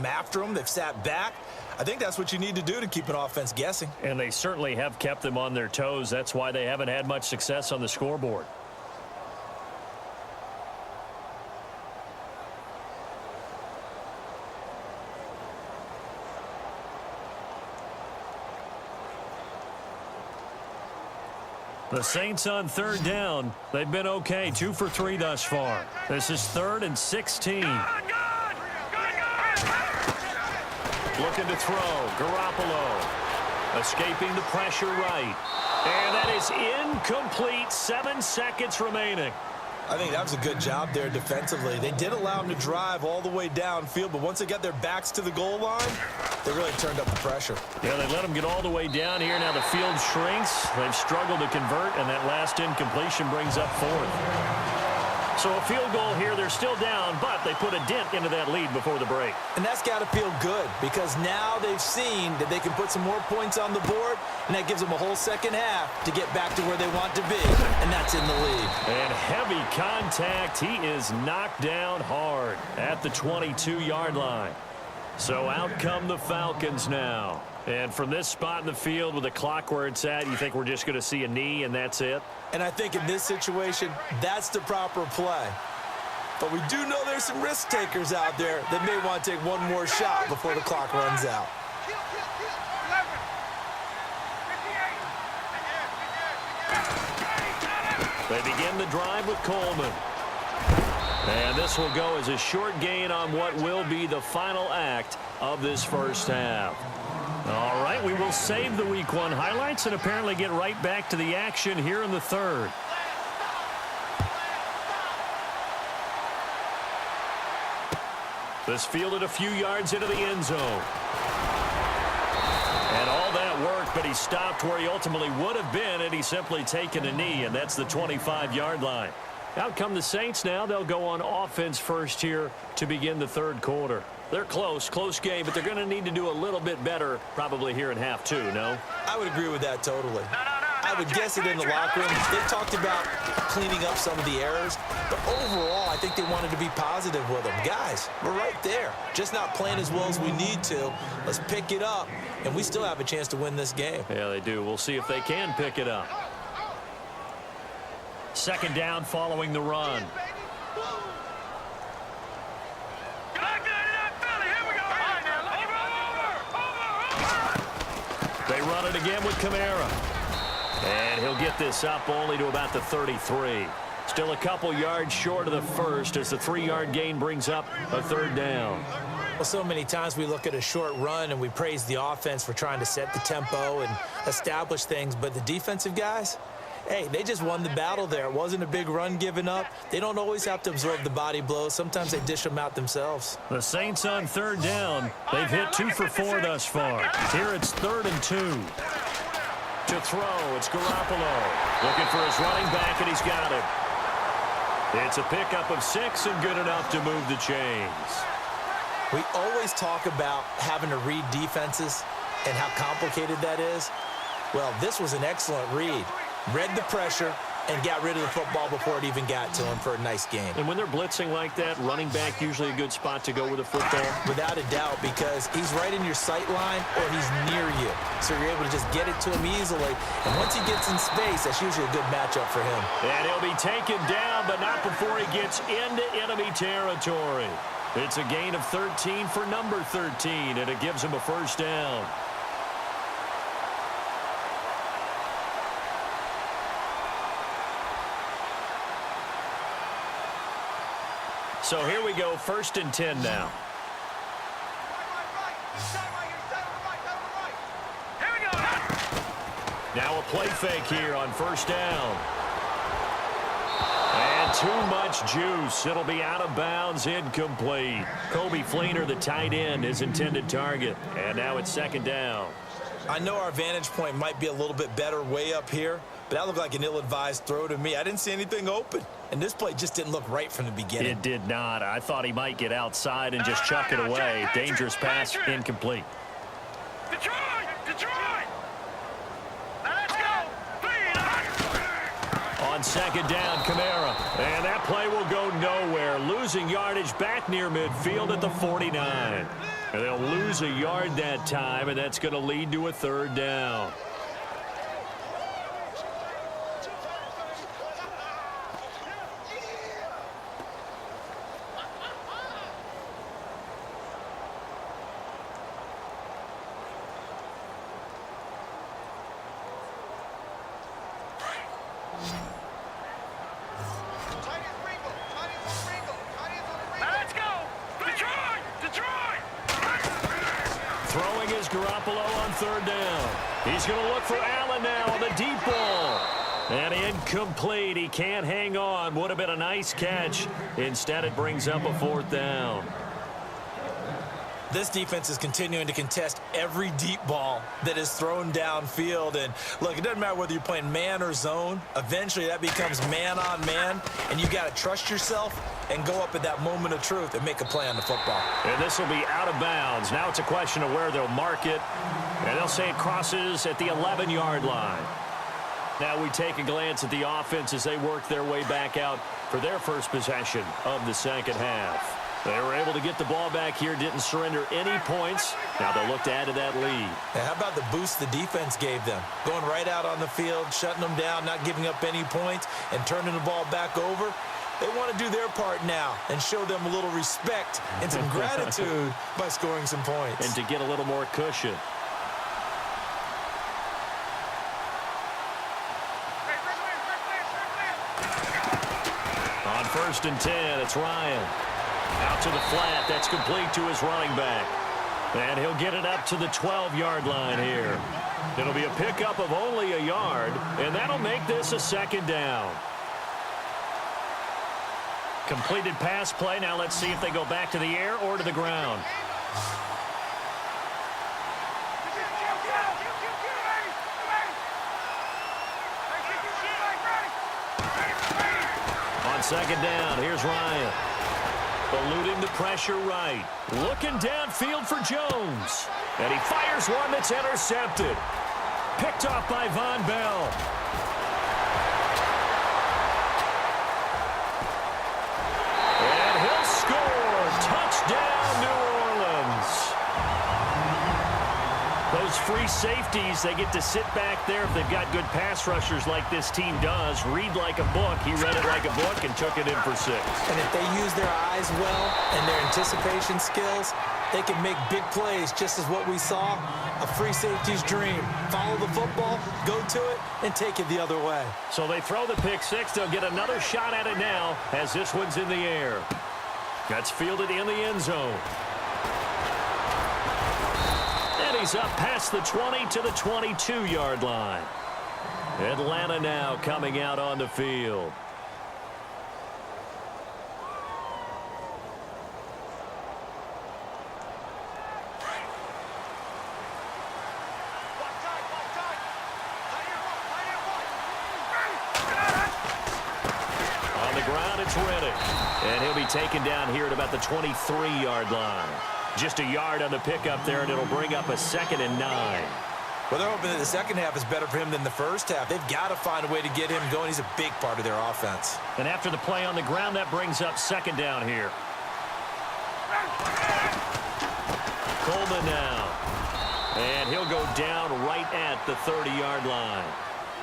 come after them. They've sat back. I think that's what you need to do to keep an offense guessing. And they certainly have kept them on their toes. That's why they haven't had much success on the scoreboard. The Saints on third down. They've been okay, 2 for 3 thus far. This is 3rd and 16. Looking to throw. Garoppolo escaping the pressure right. And that is incomplete. 7 seconds remaining. I think that was a good job there defensively. They did allow them to drive all the way downfield, but once they got their backs to the goal line, they really turned up the pressure. Yeah, they let them get all the way down here. Now the field shrinks. They've struggled to convert, and that last incompletion brings up 4th. So a field goal here. They're still down, but they put a dent into that lead before the break. And that's got to feel good because now they've seen that they can put some more points on the board, and that gives them a whole second half to get back to where they want to be, and that's in the lead. And heavy contact. He is knocked down hard at the 22-yard line. So out come the Falcons now. And from this spot in the field with the clock where it's at, you think we're just going to see a knee and that's it? And I think in this situation, that's the proper play. But we do know there's some risk takers out there that may want to take one more shot before the clock runs out. They begin the drive with Coleman. And this will go as a short gain on what will be the final act of this first half. All right, we will save the Week 1 highlights and apparently get right back to the action here in the third. This fielded a few yards into the end zone. And all that worked, but he stopped where he ultimately would have been had he simply taken a knee, and that's the 25-yard line. Out come the Saints now. They'll go on offense first here to begin the third quarter. They're close game, but they're going to need to do a little bit better probably here in half 2, no? I would agree with that totally. I would guess it in the locker room. They talked about cleaning up some of the errors, but overall, I think they wanted to be positive with them. Guys, we're right there. Just not playing as well as we need to. Let's pick it up, and we still have a chance to win this game. Yeah, they do. We'll see if they can pick it up. Second down following the run. They run it again with Kamara. And he'll get this up only to about the 33. Still a couple yards short of the first as the 3-yard gain brings up a third down. Well, so many times we look at a short run and we praise the offense for trying to set the tempo and establish things, but the defensive guys, hey, they just won the battle there. It wasn't a big run given up. They don't always have to absorb the body blows. Sometimes they dish them out themselves. The Saints on third down. They've hit 2 for 4 thus far. Here it's 3rd and 2. To throw, it's Garoppolo. Looking for his running back, and he's got it. It's a pickup of 6 and good enough to move the chains. We always talk about having to read defenses and how complicated that is. Well, this was an excellent read. Read the pressure and got rid of the football before it even got to him for a nice game. And when they're blitzing like that, running back usually a good spot to go with the football? Without a doubt, because he's right in your sight line or he's near you. So you're able to just get it to him easily. And once he gets in space, that's usually a good matchup for him. And he'll be taken down, but not before he gets into enemy territory. It's a gain of 13 for number 13, and it gives him a first down. So here we go, 1st and 10 now. Now a play fake here on first down. And too much juice. It'll be out of bounds, incomplete. Kobe Fleener, the tight end, his intended target. And now it's 2nd down. I know our vantage point might be a little bit better way up here, but that looked like an ill-advised throw to me. I didn't see anything open, and this play just didn't look right from the beginning. It did not. I thought he might get outside and just chuck it away. Dangerous pass, incomplete. Detroit! Let's go! On 2nd down, Kamara. And that play will go nowhere. Losing yardage back near midfield at the 49. And lose a yard that time, and that's going to lead to a third down. Throwing is Garoppolo on third down. He's going to look for Allen now on the deep ball. And incomplete. He can't hang on. Would have been a nice catch. Instead, it brings up a fourth down. This defense is continuing to contest every deep ball that is thrown downfield. And, look, it doesn't matter whether you're playing man or zone. Eventually, that becomes man on man, and you got to trust yourself and go up at that moment of truth and make a play on the football. And this will be out of bounds. Now it's a question of where they'll mark it. And they'll say it crosses at the 11-yard line. Now we take a glance at the offense as they work their way back out for their first possession of the second half. They were able to get the ball back here, didn't surrender any points. Now they'll look to add to that lead. Now, how about the boost the defense gave them? Going right out on the field, shutting them down, not giving up any points, and turning the ball back over. They want to do their part now and show them a little respect and some gratitude by scoring some points. And to get a little more cushion. On 1st and 10, it's Ryan. Out to the flat. That's complete to his running back. And he'll get it up to the 12-yard line here. It'll be a pickup of only a yard, and that'll make this a second down. Completed pass play. Now let's see if they go back to the air or to the ground. On second down, here's Ryan. Eluding the pressure right. Looking downfield for Jones. And he fires one that's intercepted. Picked off by Von Bell. And he'll score. Touchdown, New Orleans. Those free safeties, they get to sit back there if they've got good pass rushers like this team does. Read like a book. He read it like a book and took it in for 6. And if they use their eyes well and their anticipation skills, they can make big plays, just as what we saw, a free safety's dream. Follow the football, go to it, and take it the other way. So they throw the pick 6. They'll get another shot at it now as this one's in the air. That's fielded in the end zone. And he's up past the 20 to the 22-yard line. Atlanta now coming out on the field. On the ground, it's Reddick. And he'll be taken down here at about the 23-yard line. Just a yard on the pickup there, and it'll bring up a 2nd and 9. Well, they're hoping that the second half is better for him than the first half. They've got to find a way to get him going. He's a big part of their offense. And after the play on the ground, that brings up 2nd down here. Coleman now. And he'll go down right at the 30-yard line.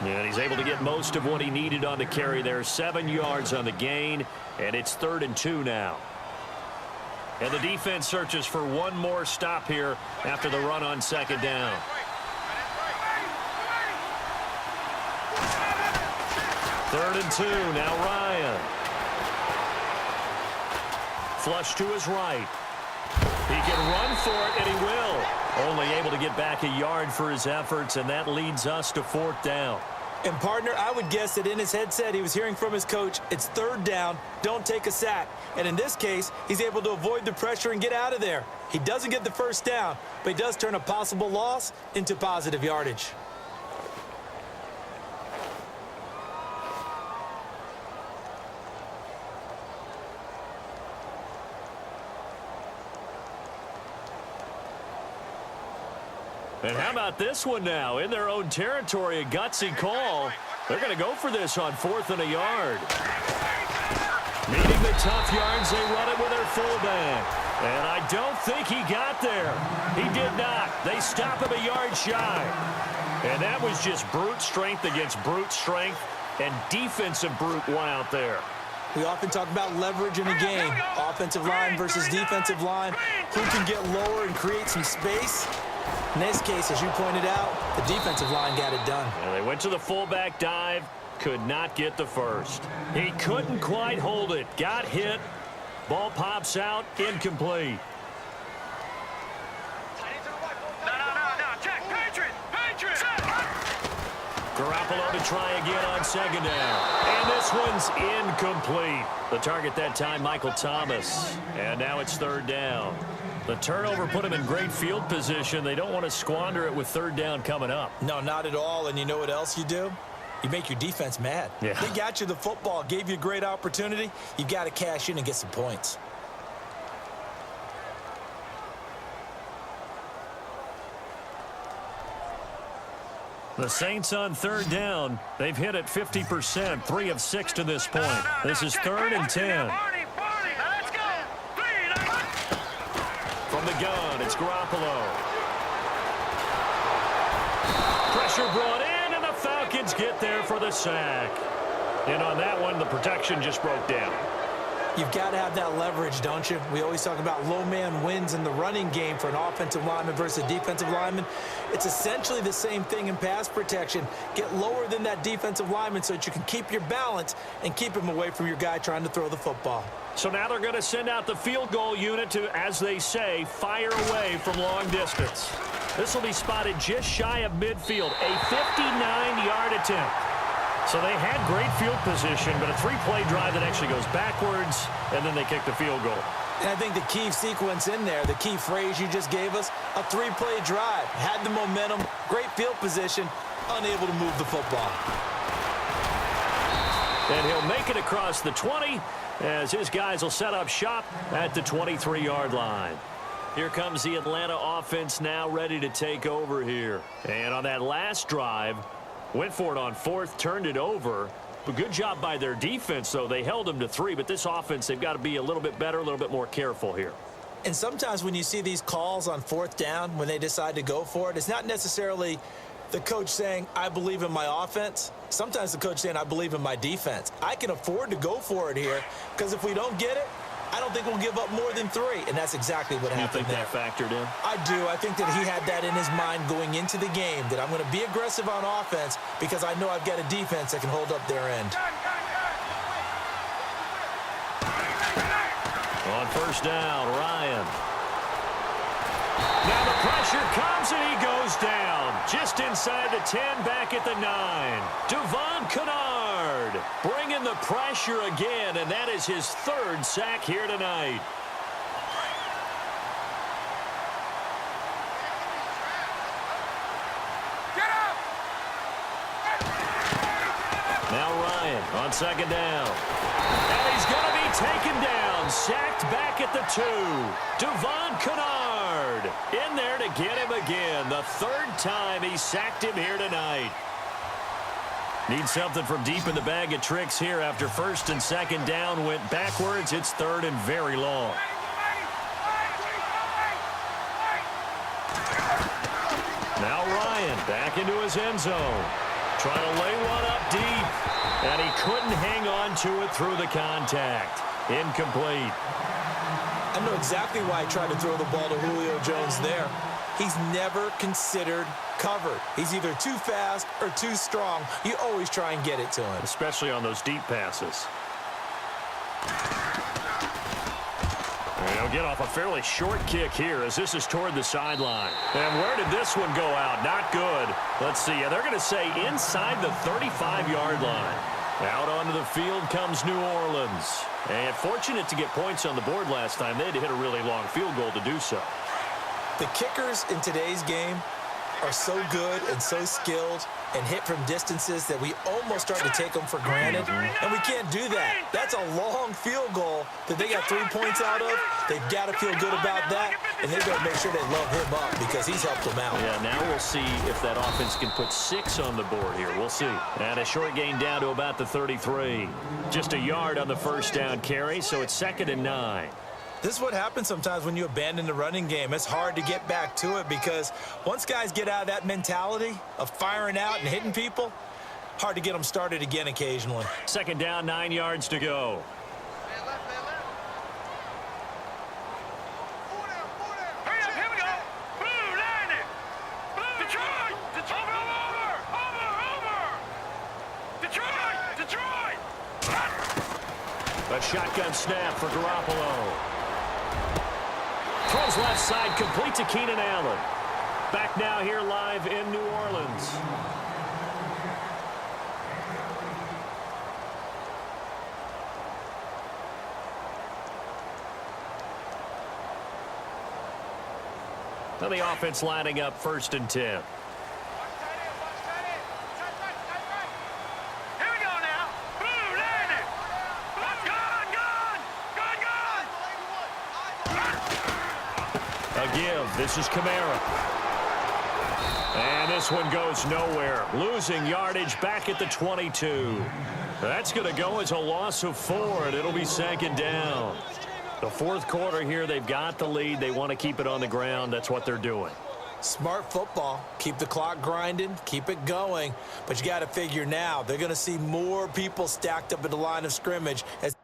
And he's able to get most of what he needed on the carry there. 7 yards on the gain, and it's 3rd and 2 now. And the defense searches for one more stop here after the run on 2nd down. Third and 2, now Ryan. Flush to his right. He can run for it, and he will. Only able to get back a yard for his efforts, and that leads us to 4th down. And, partner, I would guess that in his headset he was hearing from his coach, it's 3rd down, don't take a sack. And in this case, he's able to avoid the pressure and get out of there. He doesn't get the first down, but he does turn a possible loss into positive yardage. And how about this one now? In their own territory, a gutsy call. They're going to go for this on 4th and a yard. Needing the tough yards, they run it with their fullback. And I don't think he got there. He did not. They stop him a yard shy. And that was just brute strength against brute strength, and defensive brute won out there. We often talk about leverage in a game. Offensive line versus defensive line. Who can get lower and create some space? In this case, as you pointed out, the defensive line got it done. And they went to the fullback dive. Could not get the first. He couldn't quite hold it. Got hit. Ball pops out. Incomplete. No. Check. Patriots. Garoppolo to try again on second down. And this one's incomplete. The target that time, Michael Thomas. And now it's third down. The turnover put him in great field position. They don't want to squander it with third down coming up. No, not at all. And you know what else you do? You make your defense mad. Yeah. They got you the football, gave you a great opportunity. You've got to cash in and get some points. The Saints on third down. They've hit it 50%, 3 of 6 to this point. This is third and 10. Let's go. From the gun, it's Garoppolo. Pressure brought in, and the Falcons get there for the sack. And on that one, the protection just broke down. You've got to have that leverage, don't you? We always talk about low man wins in the running game for an offensive lineman versus a defensive lineman. It's essentially the same thing in pass protection. Get lower than that defensive lineman so that you can keep your balance and keep him away from your guy trying to throw the football. So now they're going to send out the field goal unit to, as they say, fire away from long distance. This will be spotted just shy of midfield, a 59-yard attempt. So they had great field position, but a 3-play drive that actually goes backwards, and then they kick the field goal. And I think the key sequence in there, the key phrase you just gave us, a 3-play drive. Had the momentum, great field position, unable to move the football. And he'll make it across the 20 as his guys will set up shop at the 23-yard line. Here comes the Atlanta offense now ready to take over here. And on that last drive, went for it on fourth, turned it over. But good job by their defense, though. They held them to 3, but this offense, they've got to be a little bit better, a little bit more careful here. And sometimes when you see these calls on fourth down, when they decide to go for it, it's not necessarily the coach saying, I believe in my offense. Sometimes the coach saying, I believe in my defense. I can afford to go for it here because if we don't get it, I don't think we'll give up more than 3. And that's exactly what happened there. You think that factored in? I do. I think that he had that in his mind going into the game, that I'm going to be aggressive on offense because I know I've got a defense that can hold up their end. On first down, Ryan. Now the pressure comes and he goes down. Just inside the 10, back at the 9. Devon Kennard bringing the pressure again, and that is his 3rd sack here tonight. Now Ryan on second down. And he's going to be taken down, sacked back at the 2. Devon Kennard in there to get him again. The 3rd time he sacked him here tonight. Needs something from deep in the bag of tricks here after first and second down went backwards. It's 3rd and very long. Now Ryan back into his end zone. Trying to lay one up deep. And he couldn't hang on to it through the contact. Incomplete. I know exactly why I tried to throw the ball to Julio Jones there. He's never considered covered. He's either too fast or too strong. You always try and get it to him. Especially on those deep passes. And he'll get off a fairly short kick here as this is toward the sideline. And where did this one go out? Not good. Let's see. They're going to say inside the 35-yard line. Out onto the field comes New Orleans. And fortunate to get points on the board last time. They had to hit a really long field goal to do so. The kickers in today's game are so good and so skilled and hit from distances that we almost start to take them for granted, and we can't do that. That's a long field goal that they got 3 points out of. They've got to feel good about that, and they've got to make sure they love him up because he's helped them out. Yeah, now we'll see if that offense can put 6 on the board here. We'll see. And a short gain down to about the 33. Just a yard on the first down carry, so it's 2nd and 9. This is what happens sometimes when you abandon the running game. It's hard to get back to it because once guys get out of that mentality of firing out and hitting people, hard to get them started again occasionally. Second down, 9 yards to go. Hurry up, here we go. Blue, line it. Blue, Detroit. Over. Detroit. A shotgun snap for Garoppolo. Throws left side, complete to Keenan Allen. Back now here live in New Orleans. Now the offense lining up 1st and 10. Here we go now. Blue, line it. Gone. A give. This is Kamara. And this one goes nowhere. Losing yardage back at the 22. That's going to go as a loss of 4, and it'll be 2nd down. The 4th quarter here, they've got the lead. They want to keep it on the ground. That's what they're doing. Smart football. Keep the clock grinding. Keep it going. But you got to figure now they're going to see more people stacked up at the line of scrimmage as